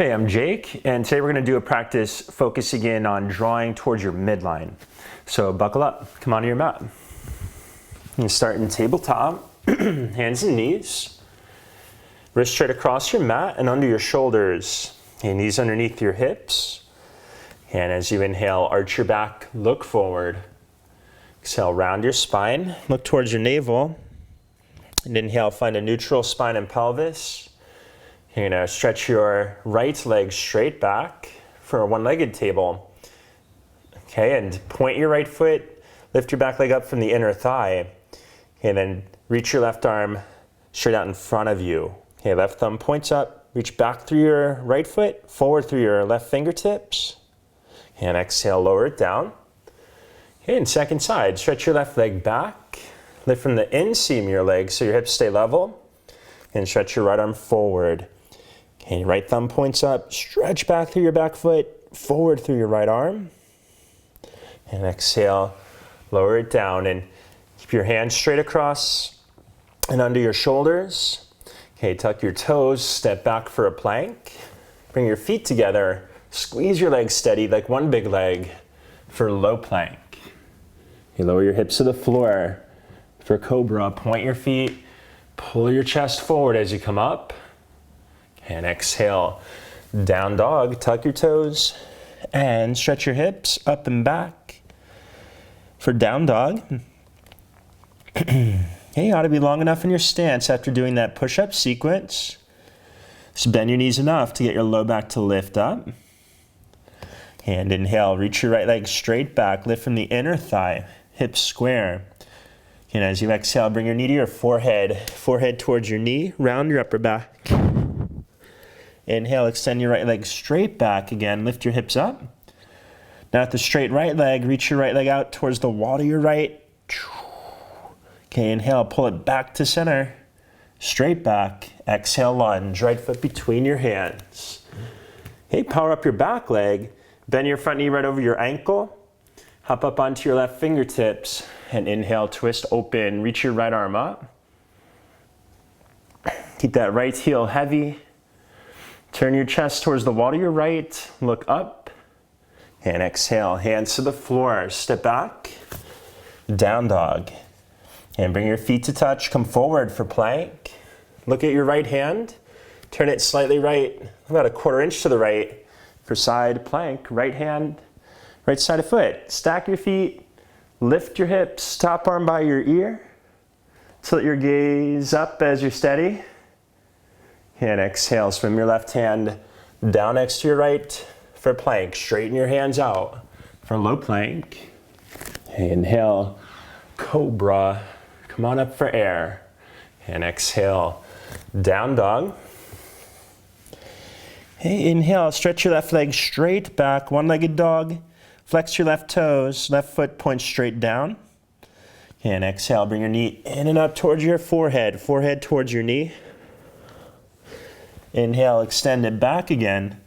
Hey, I'm Jake, and today we're going to do a practice focusing in on drawing towards your midline. So buckle up, come onto your mat. You start in tabletop, hands and knees. Wrists straight across your mat and under your shoulders. Okay, knees underneath your hips. And as you inhale, arch your back, look forward. Exhale, round your spine, look towards your navel. And inhale, find a neutral spine and pelvis. You're going to stretch your right leg straight back for a one-legged table. Okay, and point your right foot, lift your back leg up from the inner thigh. Okay, then reach your left arm straight out in front of you. Okay, left thumb points up, reach back through your right foot, forward through your left fingertips. And exhale, lower it down. Okay, and second side, stretch your left leg back, lift from the inseam of your leg so your hips stay level, and stretch your right arm forward. Okay, right thumb points up, stretch back through your back foot, forward through your right arm. And exhale, lower it down and keep your hands straight across and under your shoulders. Okay, tuck your toes, step back for a plank. Bring your feet together, squeeze your legs steady like one big leg for low plank. You lower your hips to the floor for cobra, point your feet, pull your chest forward as you come up. And exhale, down dog, tuck your toes and stretch your hips up and back for down dog. Hey, you ought to be long enough in your stance after doing that push-up sequence. So bend your knees enough to get your low back to lift up. And inhale, reach your right leg straight back, lift from the inner thigh, hips square. And as you exhale, bring your knee to your forehead, forehead towards your knee, round your upper back. Inhale, extend your right leg straight back again, lift your hips up. Now at the straight right leg, reach your right leg out towards the wall to your right. Okay, inhale, pull it back to center, straight back. Exhale, lunge, right foot between your hands. Okay, power up your back leg, bend your front knee right over your ankle, hop up onto your left fingertips, and inhale, twist open, reach your right arm up. Keep that right heel heavy. Turn your chest towards the wall to your right, look up, and exhale, hands to the floor, step back, down dog. And bring your feet to touch, come forward for plank. Look at your right hand, turn it slightly right, about a quarter inch to the right for side plank, right hand, right side of foot. Stack your feet, lift your hips, top arm by your ear, tilt your gaze up as you're steady. And exhale, swim your left hand down next to your right for plank. Straighten your hands out for low plank. Inhale, cobra. Come on up for air. And exhale, down dog. Hey, inhale, stretch your left leg straight back, one-legged dog. Flex your left toes, left foot points straight down. And exhale, bring your knee in and up towards your forehead, forehead towards your knee. Inhale, extend it back again.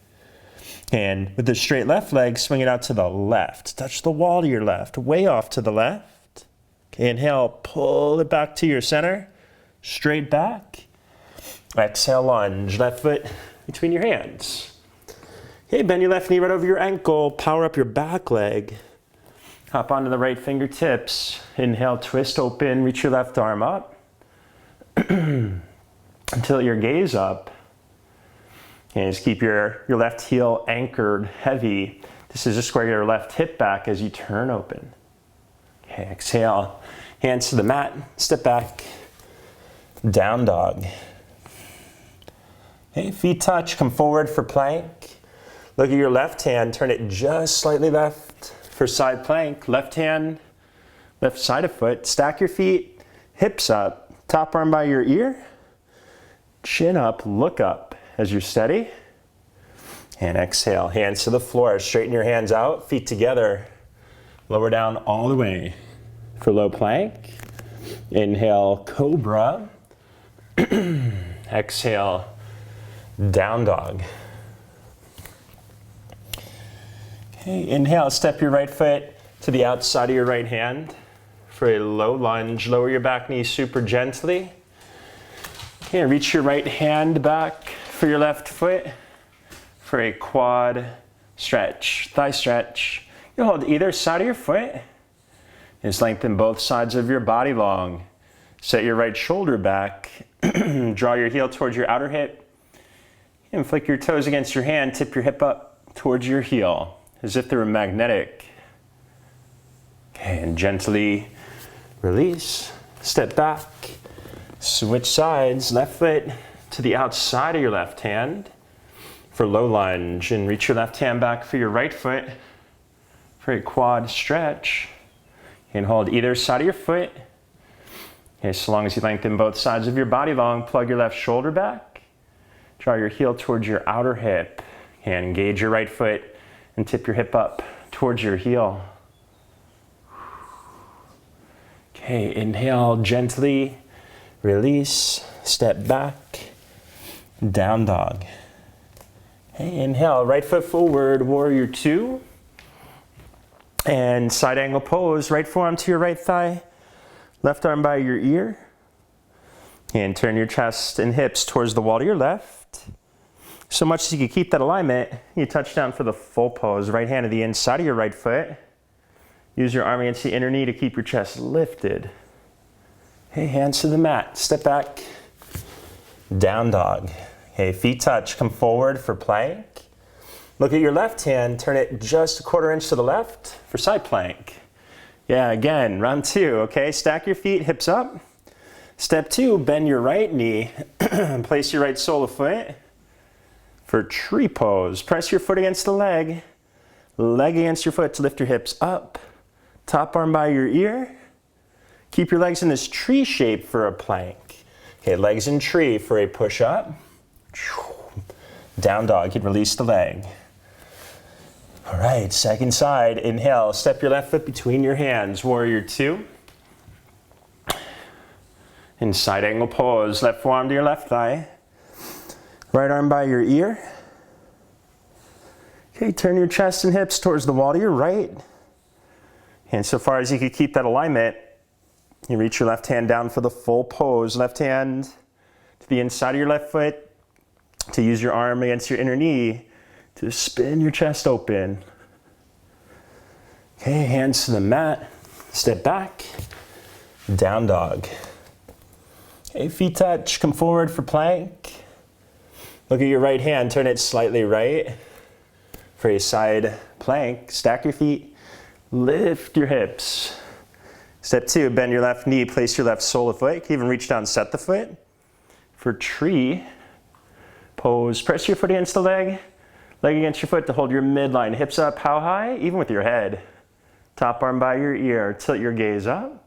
And with the straight left leg, swing it out to the left. Touch the wall to your left, way off to the left. Okay, inhale, pull it back to your center, straight back. Exhale, lunge, left foot between your hands. Okay, bend your left knee right over your ankle, power up your back leg. Hop onto the right fingertips. Inhale, twist open, reach your left arm up. Until your gaze up. And just keep your left heel anchored heavy. This is just square your left hip back as you turn open. Okay, exhale, hands to the mat, step back, down dog. Okay, feet touch, come forward for plank. Look at your left hand, turn it just slightly left for side plank. Left hand, left side of foot, stack your feet, hips up, top arm by your ear, chin up, look up. As you're steady, and exhale, hands to the floor, straighten your hands out, feet together, lower down all the way for low plank. Inhale, cobra. Exhale, down dog. Okay, inhale, step your right foot to the outside of your right hand for a low lunge. Lower your back knee super gently. Okay, reach your right hand back for your left foot for a quad stretch, thigh stretch. You hold either side of your foot. Just lengthen both sides of your body long. Set your right shoulder back. Draw your heel towards your outer hip. And flick your toes against your hand. Tip your hip up towards your heel, as if they were magnetic. Okay, and gently release. Step back. Switch sides. Left foot to the outside of your left hand for low lunge. And reach your left hand back for your right foot for a quad stretch. And hold either side of your foot. Okay, so long as you lengthen both sides of your body long, plug your left shoulder back. Draw your heel towards your outer hip. And engage your right foot and tip your hip up towards your heel. Okay, inhale gently, release, step back, down dog. Okay, inhale, right foot forward, warrior two. And side angle pose, right forearm to your right thigh, left arm by your ear. And turn your chest and hips towards the wall to your left. So much as you can keep that alignment, you touch down for the full pose. Right hand to the inside of your right foot. Use your arm against the inner knee to keep your chest lifted. Okay, hands to the mat. Step back. Down dog. Okay, feet touch. Come forward for plank. Look at your left hand. Turn it just a quarter inch to the left for side plank. Yeah, again, round two. Okay, stack your feet, hips up. Step two, bend your right knee. Place your right sole of foot for tree pose. Press your foot against the leg. Leg against your foot to lift your hips up. Top arm by your ear. Keep your legs in this tree shape for a plank. Okay, legs in tree for a push up. Down dog, you'd release the leg. All right, second side, inhale, step your left foot between your hands, warrior two. In side angle pose, left forearm to your left thigh. Right arm by your ear. Okay, turn your chest and hips towards the wall to your right. And so far as you can keep that alignment, you reach your left hand down for the full pose. Left hand to the inside of your left foot to use your arm against your inner knee to spin your chest open. Okay, hands to the mat. Step back. Down dog. Okay, feet touch. Come forward for plank. Look at your right hand. Turn it slightly right for a side plank. Stack your feet. Lift your hips. Step two, bend your left knee, place your left sole of foot. You can even reach down, set the foot. For tree pose, press your foot against the leg against your foot to hold your midline. Hips up, how high? Even with your head. Top arm by your ear, tilt your gaze up.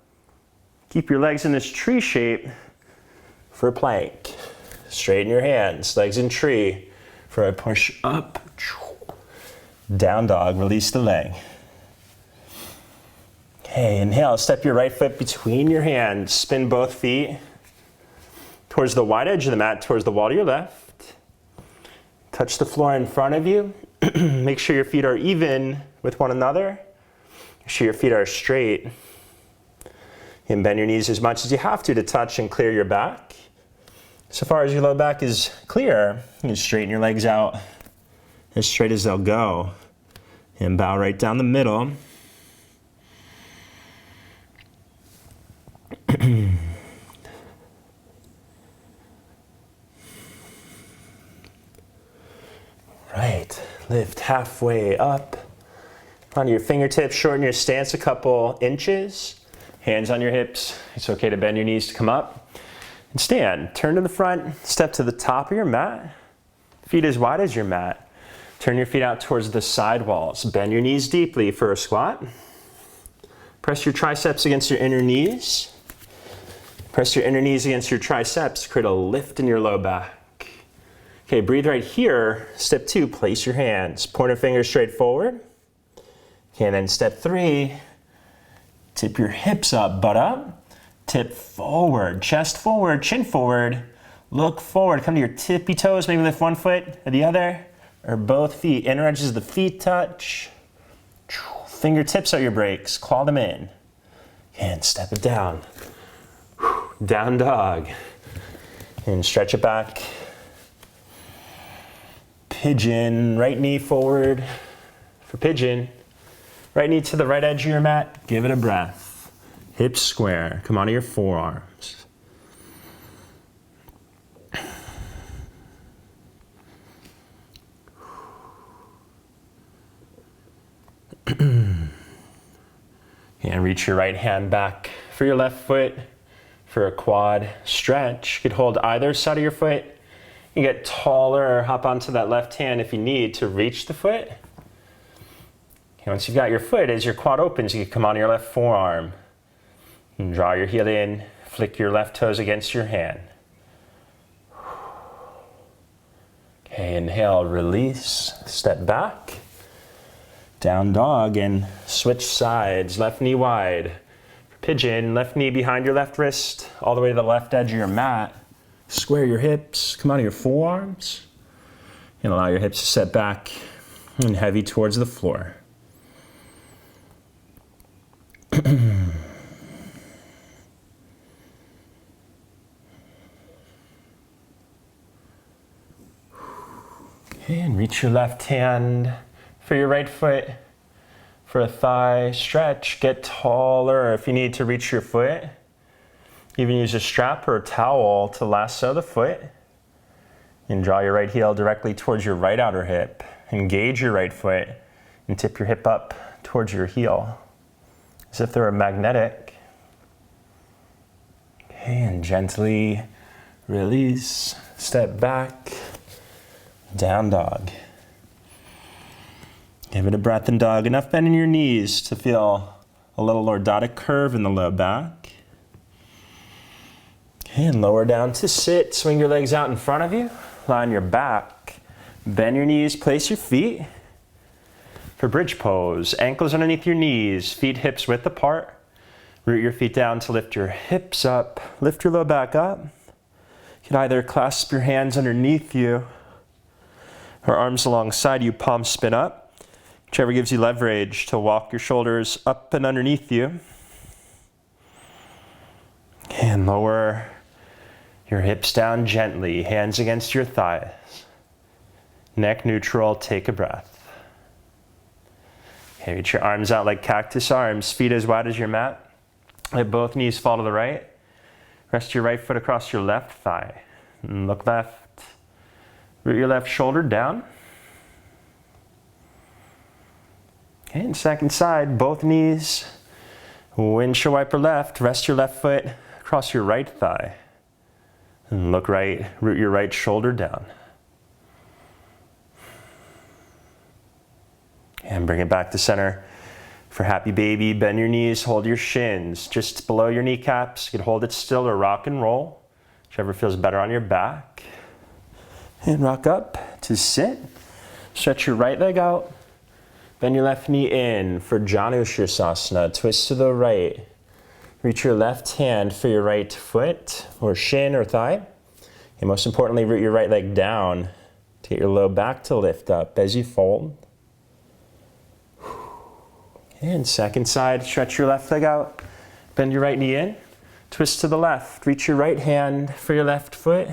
Keep your legs in this tree shape for a plank. Straighten your hands, legs in tree for a push up. Down dog, release the leg. Okay, inhale, step your right foot between your hands. Spin both feet towards the wide edge of the mat, towards the wall to your left. Touch the floor in front of you. Make sure your feet are even with one another. Make sure your feet are straight. And bend your knees as much as you have to touch and clear your back. So far as your low back is clear, you can straighten your legs out as straight as they'll go. And bow right down the middle. Right, lift halfway up. On your fingertips, shorten your stance a couple inches. Hands on your hips. It's okay to bend your knees to come up. And stand, turn to the front, step to the top of your mat. Feet as wide as your mat. Turn your feet out towards the side walls. Bend your knees deeply for a squat. Press your triceps against your inner knees. Press your inner knees against your triceps. Create a lift in your low back. Okay, breathe right here. Step two, place your hands. Pointer fingers straight forward. Okay, and then step three, tip your hips up, butt up. Tip forward, chest forward, chin forward. Look forward, come to your tippy toes. Maybe lift one foot or the other, or both feet. Inner edges of the feet touch. Fingertips are your brakes. Claw them in. And step it down. Down dog. And stretch it back. pigeon. Right knee forward for pigeon. Right knee to the right edge of your mat. Give it a breath. Hips square. Come onto your forearms. And reach your right hand back for your left foot for a quad stretch. You could hold either side of your foot. You get taller or hop onto that left hand if you need to reach the foot. Okay, once you've got your foot, as your quad opens, you can come onto your left forearm. And draw your heel in, flick your left toes against your hand. Okay, inhale, release, step back. Down dog and switch sides, left knee wide. For pigeon, left knee behind your left wrist, all the way to the left edge of your mat. Square your hips, come onto your forearms, and allow your hips to set back and heavy towards the floor. Okay, and reach your left hand for your right foot, for a thigh stretch. Get taller if you need to reach your foot. Even use a strap or a towel to lasso the foot. And draw your right heel directly towards your right outer hip. Engage your right foot and tip your hip up towards your heel, as if they were magnetic. Okay, and gently release, step back, down dog. Give it a breath in dog. Enough bend in your knees to feel a little lordotic curve in the low back. Okay, and lower down to sit. Swing your legs out in front of you. Lie on your back. Bend your knees, place your feet. For bridge pose, ankles underneath your knees, feet hips width apart. Root your feet down to lift your hips up. Lift your low back up. You can either clasp your hands underneath you or arms alongside you, palms spin up. Whichever gives you leverage to walk your shoulders up and underneath you. And lower your hips down gently, hands against your thighs. Neck neutral, take a breath. Okay, reach your arms out like cactus arms, feet as wide as your mat. Let both knees fall to the right. Rest your right foot across your left thigh. And look left. Root your left shoulder down. Okay, and second side, both knees. Windshield wiper left. Rest your left foot across your right thigh. And look right, root your right shoulder down. And bring it back to center. For happy baby, bend your knees, hold your shins just below your kneecaps. You can hold it still or rock and roll, whichever feels better on your back. And rock up to sit. Stretch your right leg out. Bend your left knee in for Janushirasana. Twist to the right. Reach your left hand for your right foot or shin or thigh. And most importantly, root your right leg down to get your low back to lift up as you fold. And second side, stretch your left leg out. Bend your right knee in. Twist to the left. Reach your right hand for your left foot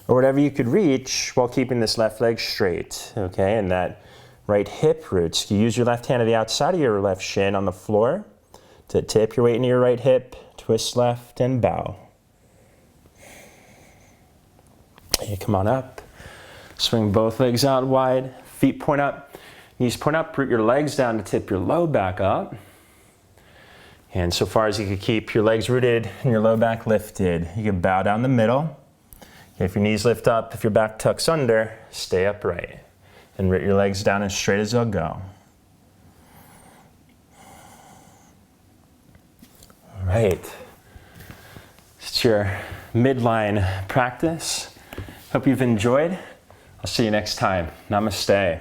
or whatever you could reach while keeping this left leg straight. Okay, and that right hip roots. You use your left hand to the outside of your left shin on the floor to tip your weight into your right hip, twist left and bow. You come on up, swing both legs out wide, feet point up, knees point up, root your legs down to tip your low back up. And so far as you can keep your legs rooted and your low back lifted, you can bow down the middle. If your knees lift up, if your back tucks under, stay upright. And root your legs down as straight as they'll go. All right. It's your midline practice. Hope you've enjoyed. I'll see you next time. Namaste.